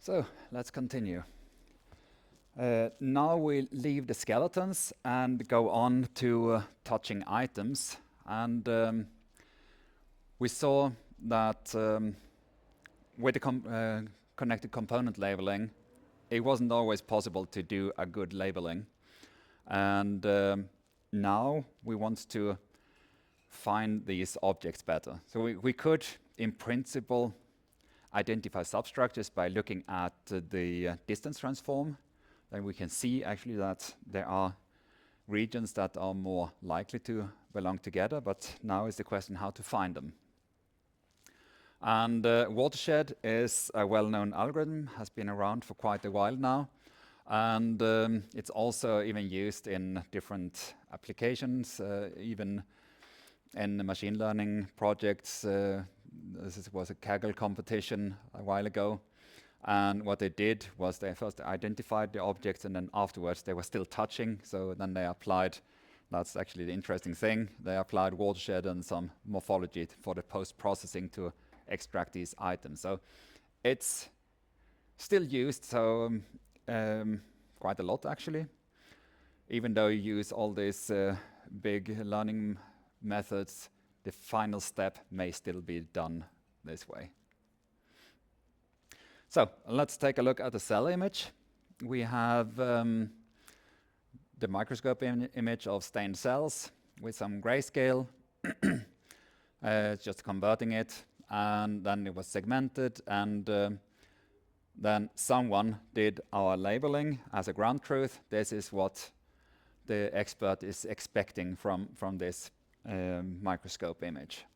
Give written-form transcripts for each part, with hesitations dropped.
So let's continue. Now we leave the skeletons and go on to touching items. And we saw that with the connected component labeling, it wasn't always possible to do a good labeling. And now we want to find these objects better. So we could, in principle, identify substructures by looking at the distance transform. Then we can see actually that there are regions that are more likely to belong together, but now is the question how to find them. And Watershed is a well-known algorithm, has been around for quite a while now, and it's also even used in different applications, even in machine learning projects. This was a Kaggle competition a while ago, and what they did was they first identified the objects, and then afterwards they were still touching, so then they applied, that's actually the interesting thing, they applied Watershed and some morphology for the post-processing to extract these items. So it's still used, so quite a lot actually, even though you use all these big learning methods, the final step may still be done this way. So let's take a look at the cell image. We have the microscope image of stained cells with some grayscale, just converting it, and then it was segmented, and then someone did our labeling as a ground truth. This is what the expert is expecting from this microscope image.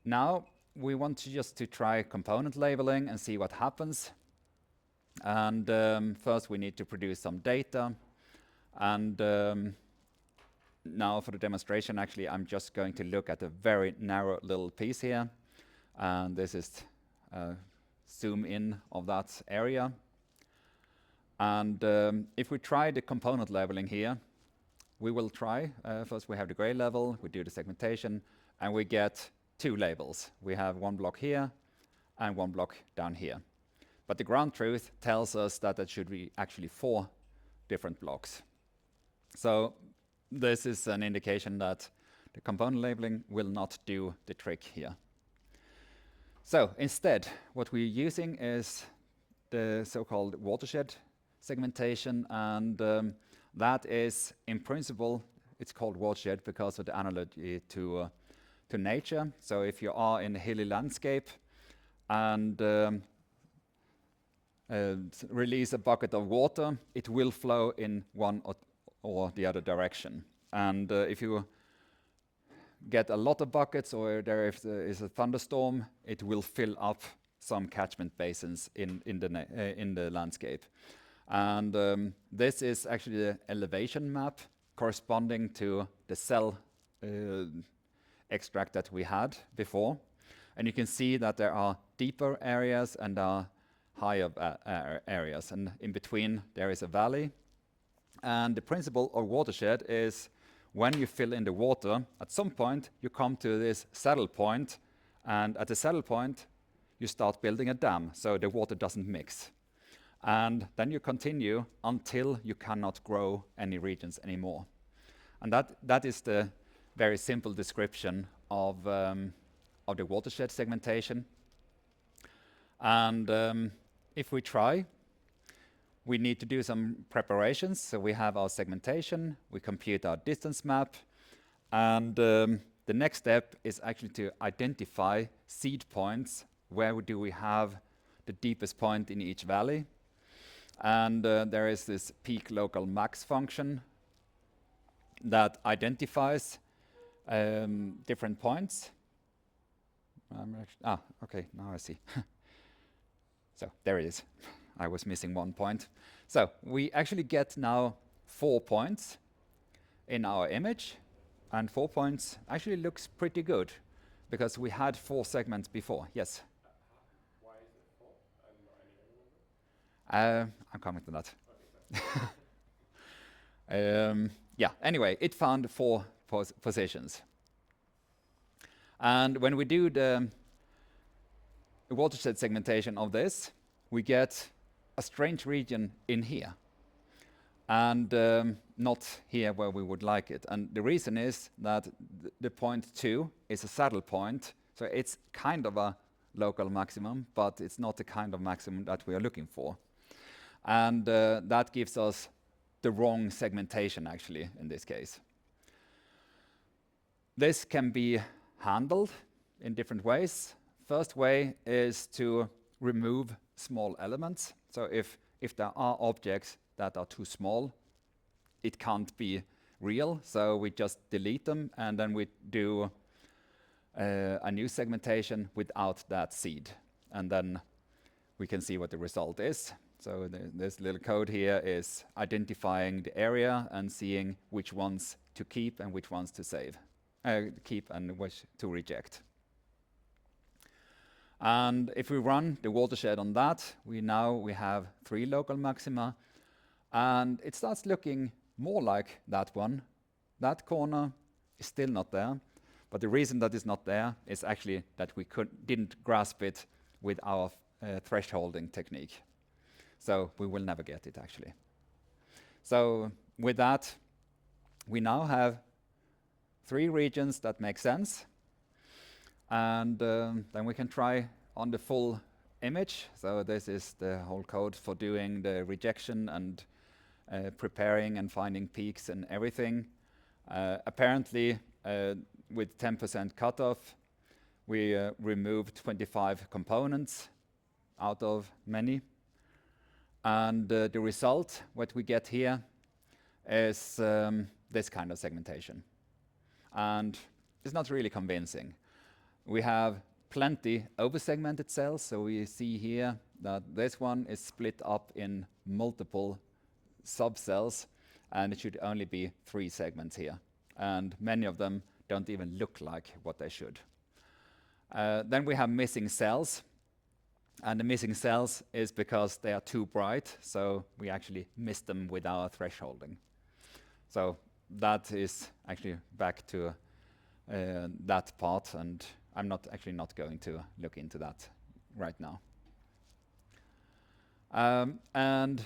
Now we want to just to try component labeling and see what happens. And first we need to produce some data. And now for the demonstration, actually, I'm just going to look at a very narrow little piece here. And this is zoom in of that area. And if we try the component labeling here, we will try, first we have the gray level, we do the segmentation, and we get two labels. We have one block here and one block down here. But the ground truth tells us that it should be actually 4 different blocks. So this is an indication that the component labeling will not do the trick here. So instead, what we're using is the so-called Watershed segmentation, and that is, in principle, it's called Watershed because of the analogy to nature. So if you are in a hilly landscape and release a bucket of water, it will flow in one or the other direction. And if you get a lot of buckets, or if there is a thunderstorm, it will fill up some catchment basins in the landscape. And this is actually the elevation map corresponding to the cell extract that we had before. And you can see that there are deeper areas and higher areas. And in between, there is a valley. And the principle of Watershed is when you fill in the water, at some point, you come to this saddle point. And at the saddle point, you start building a dam, so the water doesn't mix. And then you continue until you cannot grow any regions anymore. And that is the very simple description of the Watershed segmentation. And if we try, we need to do some preparations. So we have our segmentation, we compute our distance map, and the next step is actually to identify seed points. Where do we have the deepest point in each valley? And there is this peak local max function that identifies different points. Okay, now I see. So there it is. I was missing one point. So we actually get now 4 points in our image, and 4 points actually looks pretty good because we had 4 segments before. Yes? Why is it 4 and not any other number? I'm coming to that. Okay, Yeah, anyway, it found 4 positions. And when we do the a watershed segmentation of this, we get a strange region in here, and not here where we would like it. And the reason is that the point 2 is a saddle point, so it's kind of a local maximum, but it's not the kind of maximum that we are looking for. And that gives us the wrong segmentation, actually, in this case. This can be handled in different ways. First way is to remove small elements. So if there are objects that are too small, it can't be real, so we just delete them, and then we do a new segmentation without that seed, and then we can see what the result is. So this little code here is identifying the area and seeing which ones to keep and which ones to keep and which to reject. And if we run the watershed on that, we have 3 local maxima, and it starts looking more like that one. That corner is still not there, but the reason that it's not there is actually that we didn't grasp it with our thresholding technique. So we will never get it, actually. So with that, we now have 3 regions that make sense, and then we can try on the full image. So this is the whole code for doing the rejection and preparing and finding peaks and everything. Apparently, with 10% cutoff, we removed 25 components out of many. And the result, what we get here, is this kind of segmentation. And it's not really convincing. We have plenty over-segmented cells, so we see here that this one is split up in multiple subcells, and it should only be 3 segments here. And many of them don't even look like what they should. Then we have missing cells. And the missing cells is because they are too bright, so we actually miss them with our thresholding. So that is actually back to that part, and I'm not going to look into that right now. And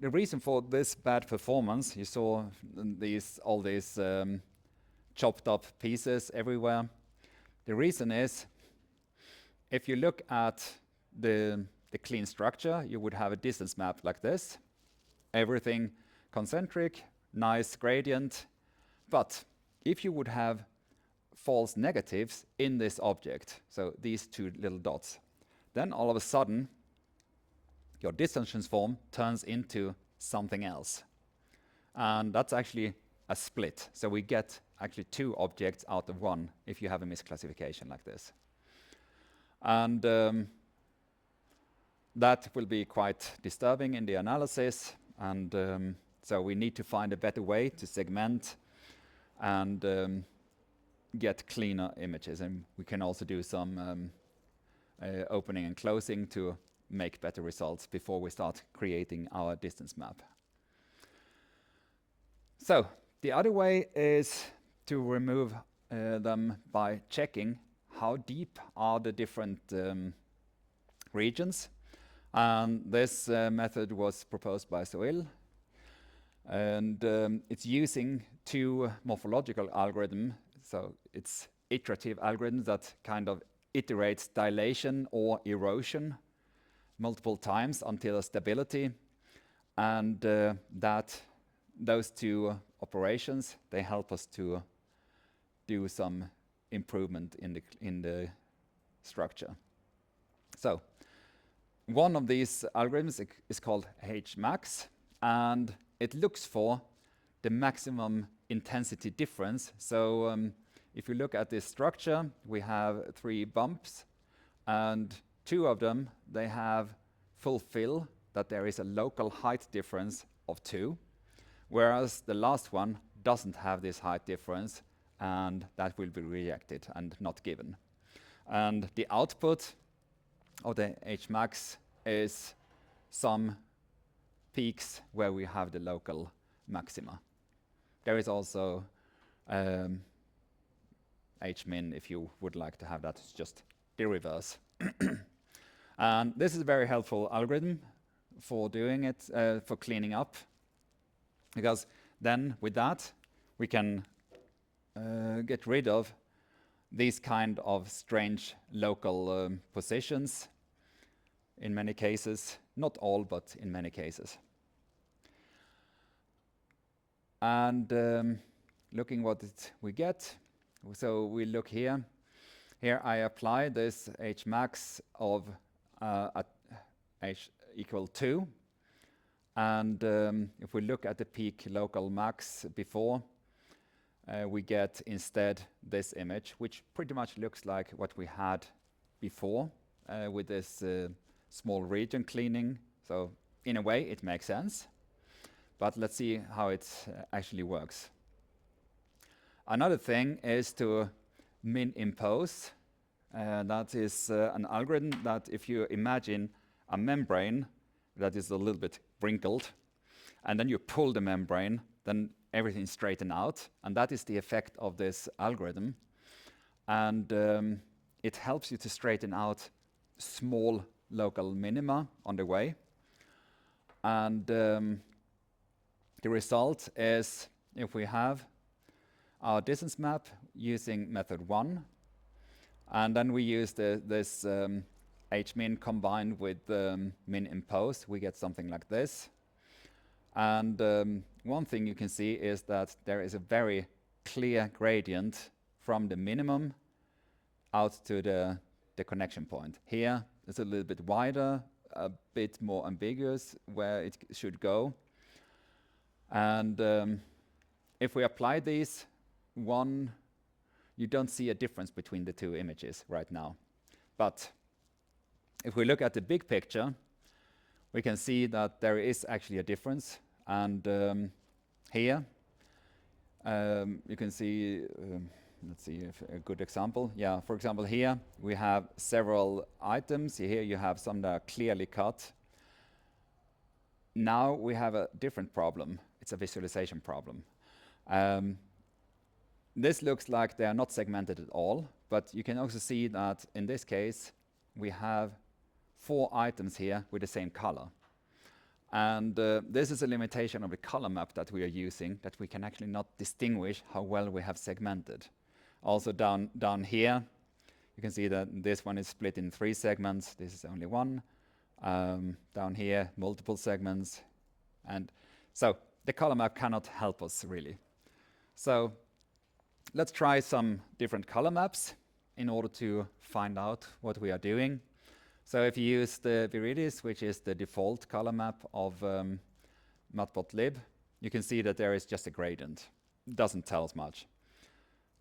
the reason for this bad performance, you saw all these chopped up pieces everywhere. The reason is, if you look at the clean structure, you would have a distance map like this. Everything concentric, nice gradient. But if you would have false negatives in this object, so these 2 little dots, then all of a sudden your distance transform turns into something else. And that's actually a split. So we get actually 2 objects out of 1 if you have a misclassification like this. And that will be quite disturbing in the analysis, and so we need to find a better way to segment and get cleaner images. And we can also do some opening and closing to make better results before we start creating our distance map. So the other way is to remove them by checking how deep are the different regions. And this method was proposed by Soil, and it's using 2 morphological algorithms. So it's iterative algorithms that kind of iterates dilation or erosion multiple times until a stability, and those 2 operations, they help us to do some improvement in the structure. So one of these algorithms is called Hmax, and it looks for the maximum intensity difference. So if you look at this structure, we have 3 bumps, and 2 of them, they have fulfill that there is a local height difference of 2, whereas the last one doesn't have this height difference, and that will be rejected and not given. And the output of the Hmax is some peaks where we have the local maxima. There is also Hmin if you would like to have that. It's just the reverse. And this is a very helpful algorithm for doing it, for cleaning up, because then with that we can get rid of these kind of strange local positions in many cases, not all, but in many cases. And looking what we get, so we look here. Here I apply this H max of at H equal 2. And if we look at the peak local max before, we get instead this image, which pretty much looks like what we had before with this small region cleaning. So in a way, it makes sense. But let's see how it actually works. Another thing is to min-impose. That is an algorithm that if you imagine a membrane that is a little bit wrinkled, and then you pull the membrane, then everything straighten out, and that is the effect of this algorithm. And it helps you to straighten out small local minima on the way. And the result is, if we have our distance map using method 1, and then we use this hmin combined with min-impose, we get something like this. And one thing you can see is that there is a very clear gradient from the minimum out to the connection point. Here it's a little bit wider, a bit more ambiguous where it should go. And if we apply these, you don't see a difference between the two images right now. But if we look at the big picture, we can see that there is actually a difference. And here you can see, let's see if a good example. Yeah, for example, here we have several items. Here you have some that are clearly cut. Now we have a different problem. It's a visualization problem. This looks like they are not segmented at all, but you can also see that in this case, we have 4 items here with the same color. And this is a limitation of the color map that we are using, that we can actually not distinguish how well we have segmented. Also down here, you can see that this one is split in 3 segments. This is only 1. Down here, multiple segments. And so the color map cannot help us really. So let's try some different color maps in order to find out what we are doing. So if you use the Viridis, which is the default color map of matplotlib, you can see that there is just a gradient. It doesn't tell us much.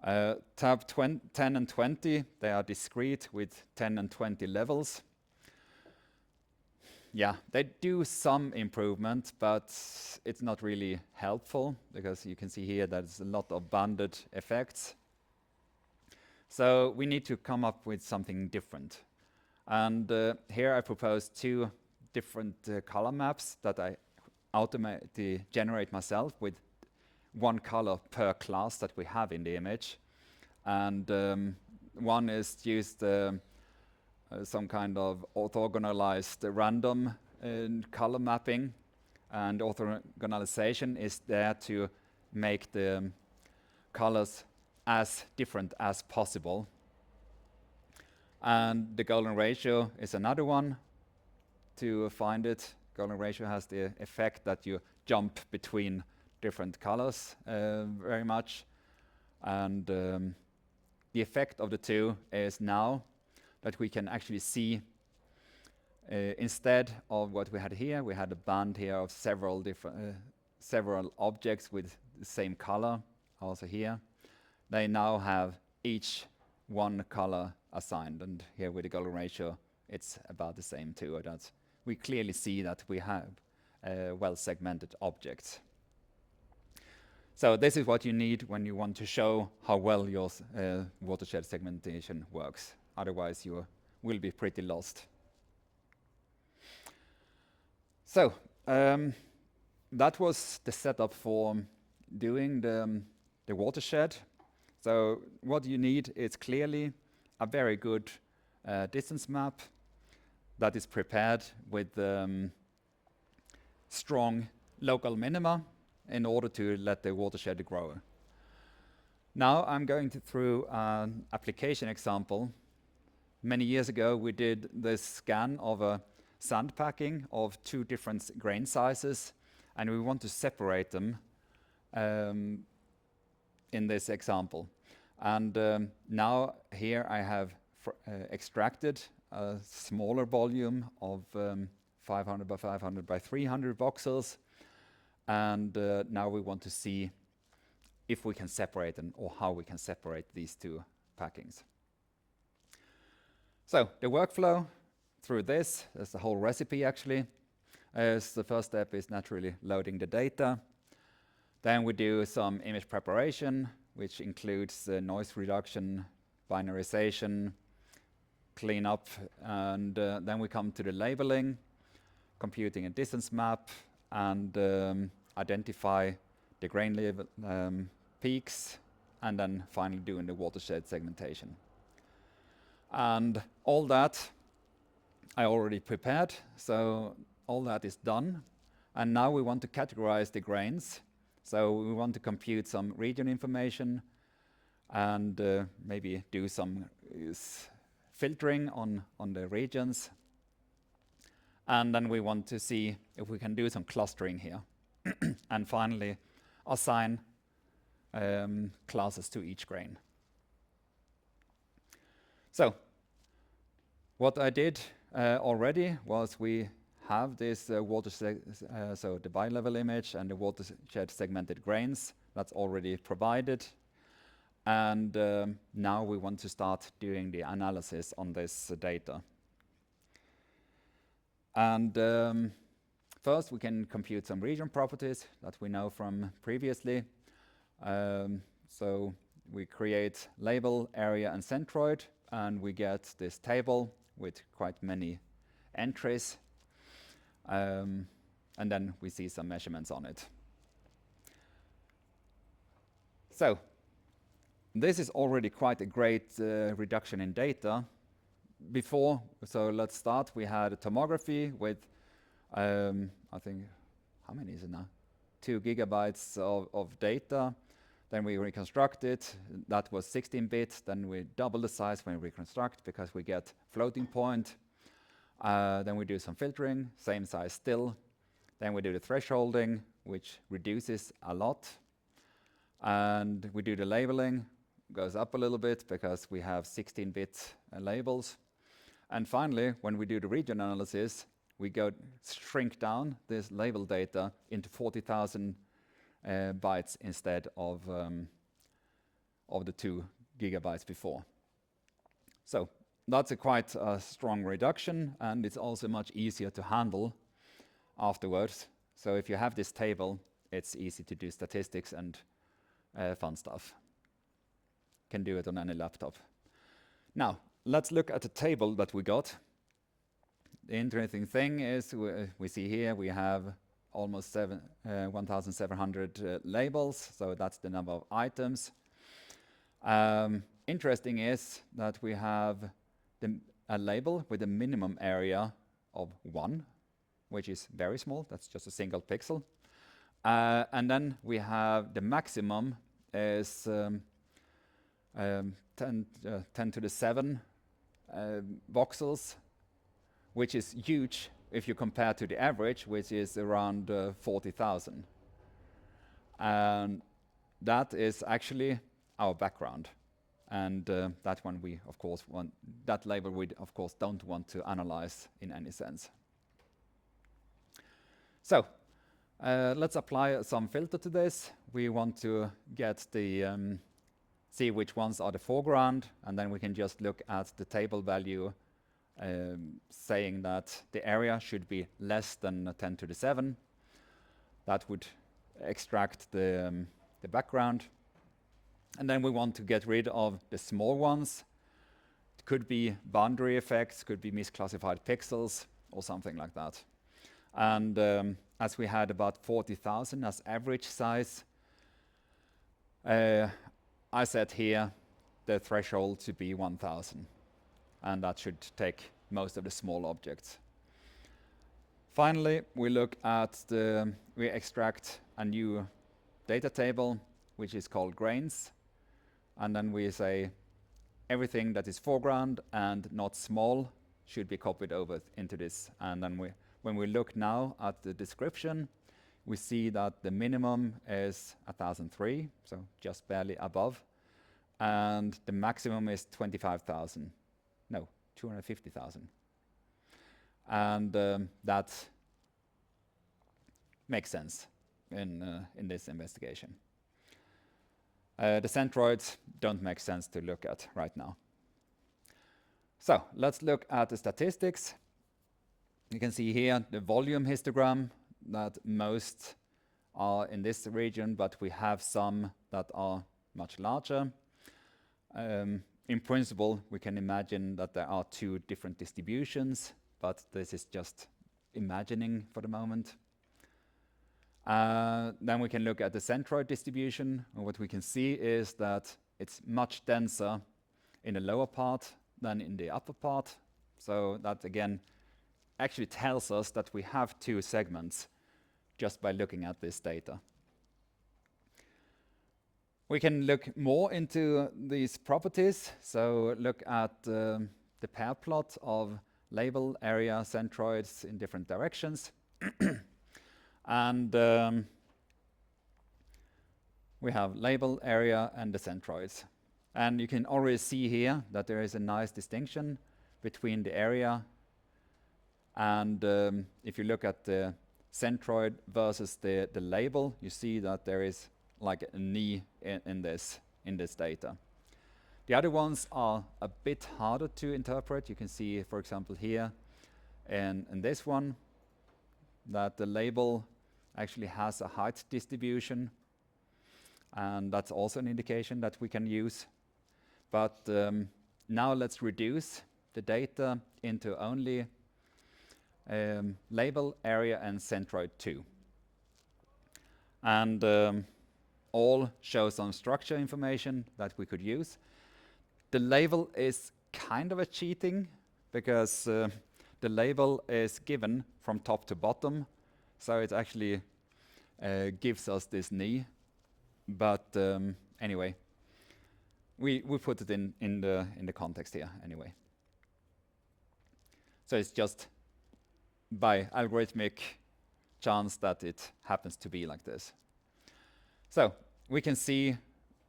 Tab 10 and 20, they are discrete with 10 and 20 levels. Yeah, they do some improvement, but it's not really helpful because you can see here there's a lot of banded effects. So we need to come up with something different. And here I propose 2 different color maps that I automatically generate myself with 1 color per class that we have in the image. And one is used some kind of orthogonalized random color mapping, and orthogonalization is there to make the colors as different as possible. And the golden ratio is another one to find it. Golden ratio has the effect that you jump between different colors very much. And the effect of the 2 is now that we can actually see, instead of what we had here, we had a band here of several different several objects with the same color. Also here, they now have each 1 color assigned, and here with the golden ratio, it's about the same too. That we clearly see that we have well-segmented objects. So this is what you need when you want to show how well your watershed segmentation works. Otherwise, you will be pretty lost. So that was the setup for doing the watershed. So what you need is clearly a very good distance map, that is prepared with strong local minima in order to let the watershed grow. Now I'm going through an application example. Many years ago we did this scan of a sand packing of 2 different grain sizes, and we want to separate them in this example. And now here I have extracted a smaller volume of 500 by 500 by 300 voxels, and now we want to see if we can separate them or how we can separate these 2 packings. So the workflow through this is the whole recipe actually. The first step is naturally loading the data. Then we do some image preparation, which includes noise reduction, binarization, cleanup, and then we come to the labeling, computing a distance map, and identify the grain level peaks, and then finally doing the watershed segmentation. And all that I already prepared, so all that is done. And now we want to categorize the grains. So we want to compute some region information and maybe do some filtering on the regions. And then we want to see if we can do some clustering here. And finally, assign classes to each grain. So what I did already was we have this watershed, so the bi-level image and the watershed segmented grains that's already provided. And now we want to start doing the analysis on this data. And first we can compute some region properties that we know from previously. So we create label, area, and centroid, and we get this table with quite many entries. And then we see some measurements on it. So this is already quite a great reduction in data. Before, so let's start, we had a tomography with, I think, how many is it now? 2 gigabytes of data. Then we reconstruct it. That was 16-bit. Then we double the size when we reconstruct because we get floating point. Then we do some filtering, same size still. Then we do the thresholding, which reduces a lot. And we do the labeling, goes up a little bit because we have 16-bit labels. And finally, when we do the region analysis, we shrink down this label data into 40,000 bytes instead of the 2 gigabytes before. So that's a quite strong reduction, and it's also much easier to handle afterwards. So if you have this table, it's easy to do statistics and fun stuff. Can do it on any laptop. Now, let's look at the table that we got. The interesting thing is we see here we have almost 1,700 labels, so that's the number of items. Interesting is that we have a label with a minimum area of 1, which is very small, that's just a single pixel. And then we have the maximum is 10 to the 7 voxels, which is huge if you compare to the average, which is around 40,000. And that is actually our background. And that one we, of course, that label we, of course, don't want to analyze in any sense. So let's apply some filter to this. We want to get the, see which ones are the foreground, and then we can just look at the table value saying that the area should be less than 10 to the 7. That would extract the background. And then we want to get rid of the small ones. It could be boundary effects, could be misclassified pixels, or something like that. And as we had about 40,000 as average size, I set here the threshold to be 1,000. And that should take most of the small objects. Finally, we extract a new data table, which is called grains, and then we say everything that is foreground and not small should be copied over into this. And then when we look now at the description, we see that the minimum is 1003, so just barely above, and the maximum is 25,000. No, 250,000. And that makes sense in this investigation. The centroids don't make sense to look at right now. So let's look at the statistics. You can see here the volume histogram that most are in this region, but we have some that are much larger. In principle, we can imagine that there are two different distributions, but this is just imagining for the moment. Then we can look at the centroid distribution, and what we can see is that it's much denser in the lower part than in the upper part. So that again actually tells us that we have two segments just by looking at this data. We can look more into these properties, so look at the pair plot of label, area, centroids in different directions. And we have label, area, and the centroids. And you can already see here that there is a nice distinction between the area and if you look at the centroid versus the label, you see that there is like a knee in this data. The other ones are a bit harder to interpret. You can see, for example, here in this one, that the label actually has a height distribution, and that's also an indication that we can use. But now let's reduce the data into only label, area, and centroid 2. And all show some structure information that we could use. The label is kind of a cheating because the label is given from top to bottom, so it actually gives us this knee. But anyway, we put it in the context here anyway. So it's just by algorithmic chance that it happens to be like this. So we can see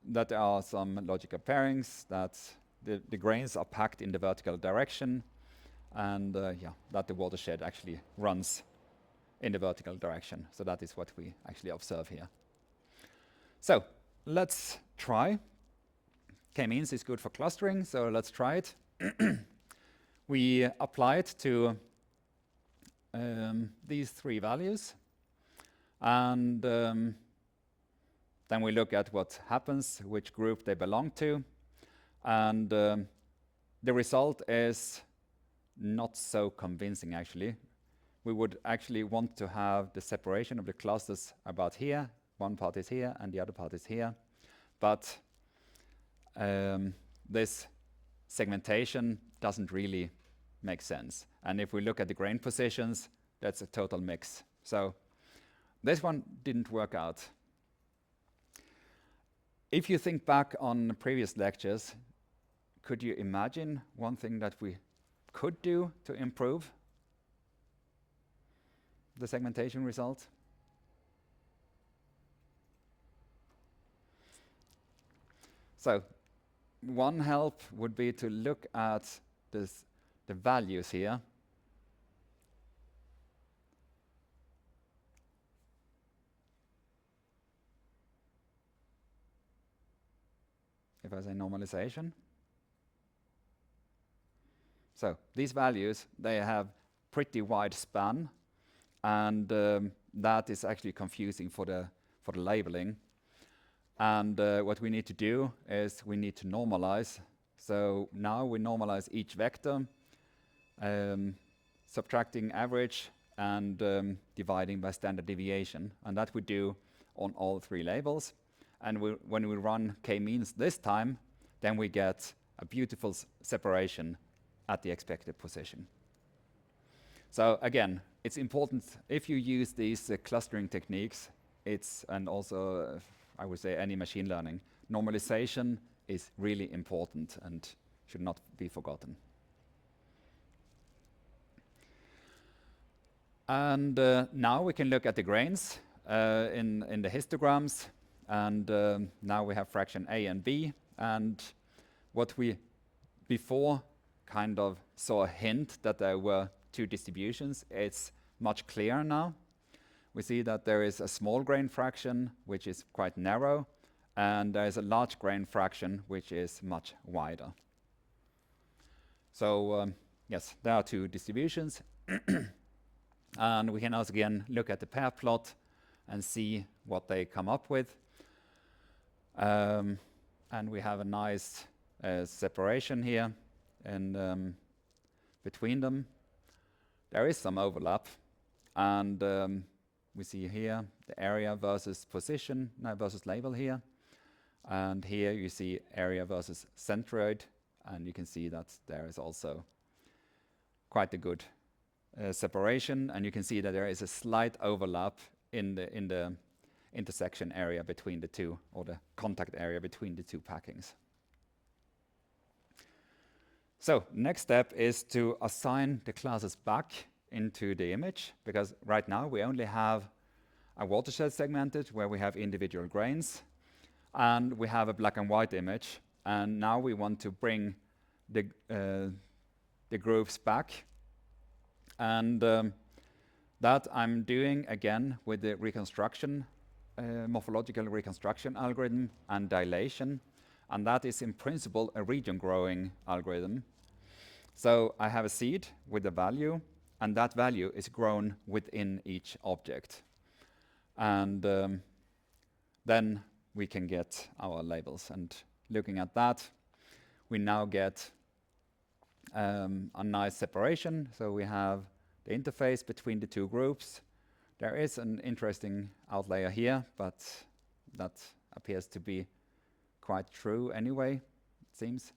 that there are some logical pairings, that the grains are packed in the vertical direction, and that the watershed actually runs in the vertical direction. So that is what we actually observe here. So let's try. K-means is good for clustering, so let's try it. We apply it to these three values, and then we look at what happens, which group they belong to, and the result is not so convincing actually. We would actually want to have the separation of the clusters about here. One part is here and the other part is here, but this segmentation doesn't really make sense. And if we look at the grain positions, that's a total mix. So this one didn't work out. If you think back on previous lectures, could you imagine one thing that we could do to improve the segmentation result? So one help would be to look at the values here. If I say normalization. So these values, they have pretty wide span, and that is actually confusing for the labeling. And what we need to do is we need to normalize. So now we normalize each vector, subtracting average and dividing by standard deviation. And that we do on all three labels. And when we run k-means this time, then we get a beautiful separation at the expected position. So again, it's important if you use these clustering techniques, and also I would say any machine learning, normalization is really important and should not be forgotten. And now we can look at the grains in the histograms, and now we have fraction A and B, and what we before kind of saw a hint that there were two distributions, it's much clearer now. We see that there is a small grain fraction which is quite narrow, and there is a large grain fraction which is much wider. So yes, there are two distributions. And we can also again look at the pair plot and see what they come up with. And we have a nice separation here and between them. There is some overlap, and we see here the area versus position, versus label here. And here you see area versus centroid, and you can see that there is also quite a good separation, and you can see that there is a slight overlap in the intersection area between the two, or the contact area between the two packings. So next step is to assign the classes back into the image, because right now we only have a watershed segmented where we have individual grains, and we have a black and white image, and now we want to bring the groups back. And that I'm doing again with the reconstruction, morphological reconstruction algorithm and dilation. And that is in principle a region growing algorithm. So I have a seed with a value, and that value is grown within each object. And then we can get our labels. And looking at that, we now get a nice separation. So we have the interface between the two groups. There is an interesting outlier here, but that appears to be quite true anyway, it seems.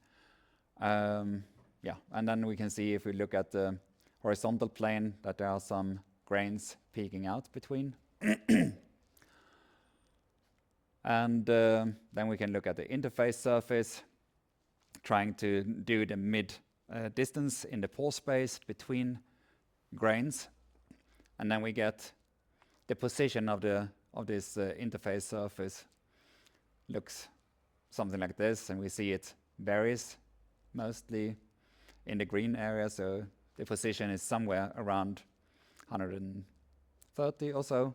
Yeah, and then we can see if we look at the horizontal plane that there are some grains peeking out between. And then we can look at the interface surface, trying to do the mid distance in the pore space between grains, and then we get the position of this interface surface looks something like this, and we see it varies mostly in the green area, so the position is somewhere around 130 or so,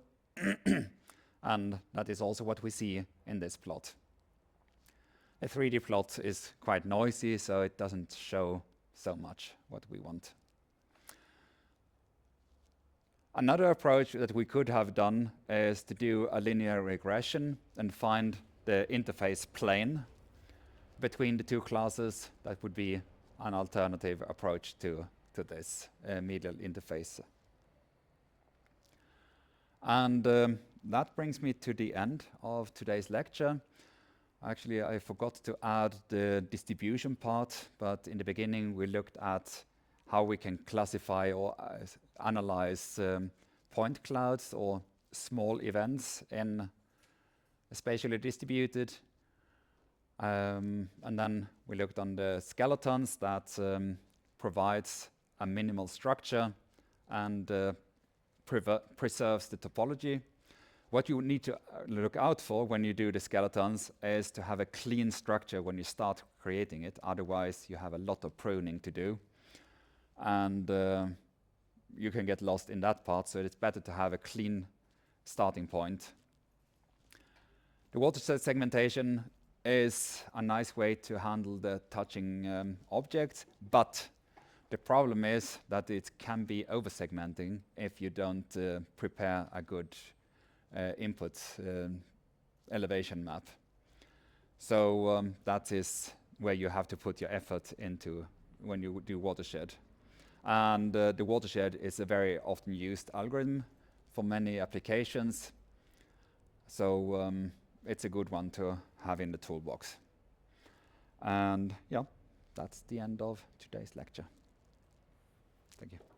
and that is also what we see in this plot. A 3D plot is quite noisy, so it doesn't show so much what we want. Another approach that we could have done is to do a linear regression and find the interface plane between the two classes. That would be an alternative approach to this medial interface. And that brings me to the end of today's lecture. Actually, I forgot to add the distribution part, but in the beginning we looked at how we can classify or analyze point clouds or small events in spatially distributed. And then we looked on the skeletons that provides a minimal structure and preserves the topology. What you need to look out for when you do the skeletons is to have a clean structure when you start creating it. Otherwise, you have a lot of pruning to do. And you can get lost in that part, so it's better to have a clean starting point. The watershed segmentation is a nice way to handle the touching objects, but the problem is that it can be over-segmenting if you don't prepare a good input elevation map. So that is where you have to put your effort into when you do watershed. And the watershed is a very often used algorithm for many applications. So it's a good one to have in the toolbox. And yeah, that's the end of today's lecture. Thank you.